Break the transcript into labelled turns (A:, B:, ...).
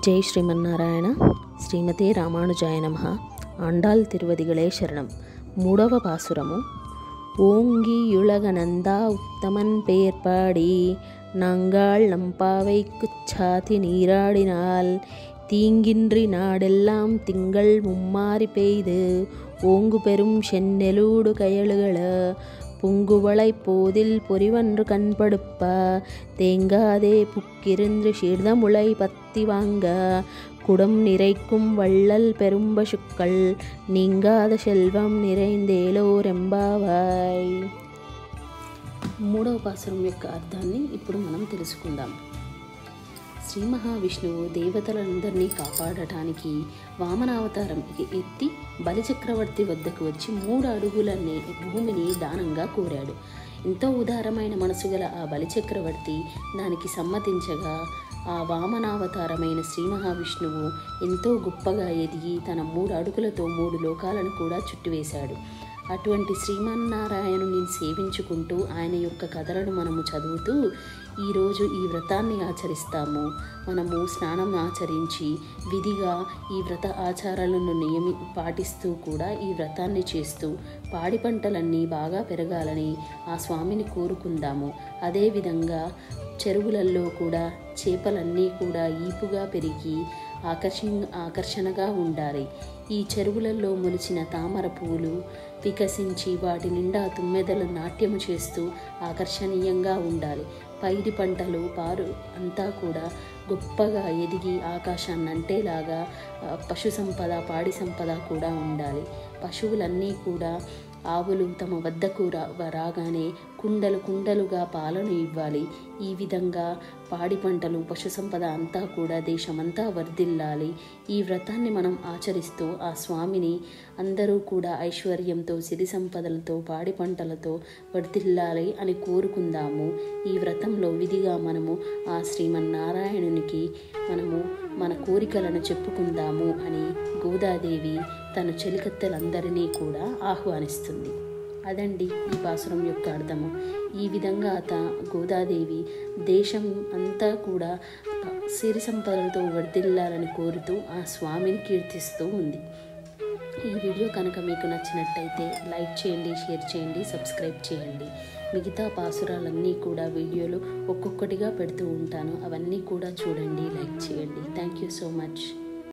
A: జై శ్రీమన్నారాయణ. శ్రీమతే రామానుజాయ నమః. ఆండాళ్ తిరువదిగళే శరణం. మూడవ పాసురము. ஓங்கியுலகநந்தா உத்தமன் பேர்பாடி நாங்காள் நம்பாவை குச்சாத்தி நீராடினால் தீங்கின்றி நாடெல்லாம் திங்கள் மும்மாறி பெய்து ஓங்கு பெரும் செந்நெலூடு கயலுகள பொங்குவளை போதில் பொறிவன்று கண்படுப்ப தேங்காதே புக்கிருந்து சீர்தமுளை பத்தி வாங்க குடம் நிறைக்கும் வள்ளல் பெரும்பசுக்கள் நீங்காத செல்వం நிறைందేలోరెంబావాయ్. మూడవ పాసురం యొక్క అర్థాన్ని ఇప్పుడు మనం తెలుసుకుందాం. శ్రీ మహావిష్ణువు దేవతలందరినీ కాపాడటానికి వామనావతారం ఎత్తి బలిచక్రవర్తి వద్దకు వచ్చి 3 అడుగుల భూమిని దానంగా కోరాడు. ఎంతో ఉదారమైన మనసు గల ఆ బలిచక్రవర్తి దానికి సమ్మతించగా ఆ వామనావతారమైన శ్రీ మహావిష్ణువు ఎంతో గొప్పగా ఎదిగి తన 3 అడుగులతో 3 లోకాలను కూడా చుట్టివేశాడు. అటువంటి శ్రీమన్నారాయణుని సేవించుకుంటూ ఆయన యొక్క కథలను మనము చదువుతూ ఈరోజు ఈ వ్రతాన్ని ఆచరిస్తాము. మనము స్నానం ఆచరించి విధిగా ఈ వ్రత ఆచారాలను పాటిస్తూ కూడా ఈ వ్రతాన్ని చేస్తూ పాడి పంటలన్నీ బాగా పెరగాలని ఆ స్వామిని కోరుకుందాము. అదేవిధంగా చెరువులలో కూడా చేపలన్నీ కూడా ఈపుగా పెరిగి ఆకర్షణగా ఉండాలి. ఈ చెరువులలో మొలిచిన తామర పువ్వులు వికసించి వాటి నిండా తుమ్మెదలు నాట్యము చేస్తూ ఆకర్షణీయంగా ఉండాలి. పైడి పంటలు పారు అంతా కూడా గొప్పగా ఎదిగి ఆకాశాన్ని అంటేలాగా పశు సంపద పాడి సంపద కూడా ఉండాలి. పశువులన్నీ కూడా ఆవులు తమ వద్దకు రాగానే కుండలు కుండలుగా పాలను ఇవ్వాలి. ఈ విధంగా పాడి పంటలు పశు సంపద అంతా కూడా దేశమంతా వర్ధిల్లాలి. ఈ వ్రతాన్ని మనం ఆచరిస్తూ ఆ స్వామిని అందరూ కూడా ఐశ్వర్యంతో సిరి సంపదలతో పాడి పంటలతో వర్ధిల్లాలి అని కోరుకుందాము. ఈ వ్రతంలో విధిగా మనము ఆ శ్రీమన్నారాయణునికి మనము మన కోరికలను చెప్పుకుందాము అని గోదాదేవి తన చెలికత్తెలందరినీ కూడా ఆహ్వానిస్తుంది. అదండి ఈ పాసురం యొక్క అర్థము. ఈ విధంగా గోదాదేవి దేశం అంతా కూడా సిరి సంపదలతో వర్ధిల్లాలని కోరుతూ ఆ స్వామిని కీర్తిస్తూ ఉంది. ఈ వీడియో కనుక మీకు నచ్చినట్టయితే లైక్ చేయండి, షేర్ చేయండి, సబ్స్క్రైబ్ చేయండి. మిగతా పాసురాలన్నీ కూడా వీడియోలు ఒక్కొక్కటిగా పెడుతూ ఉంటాను. అవన్నీ కూడా చూడండి, లైక్ చేయండి. Thank you so much.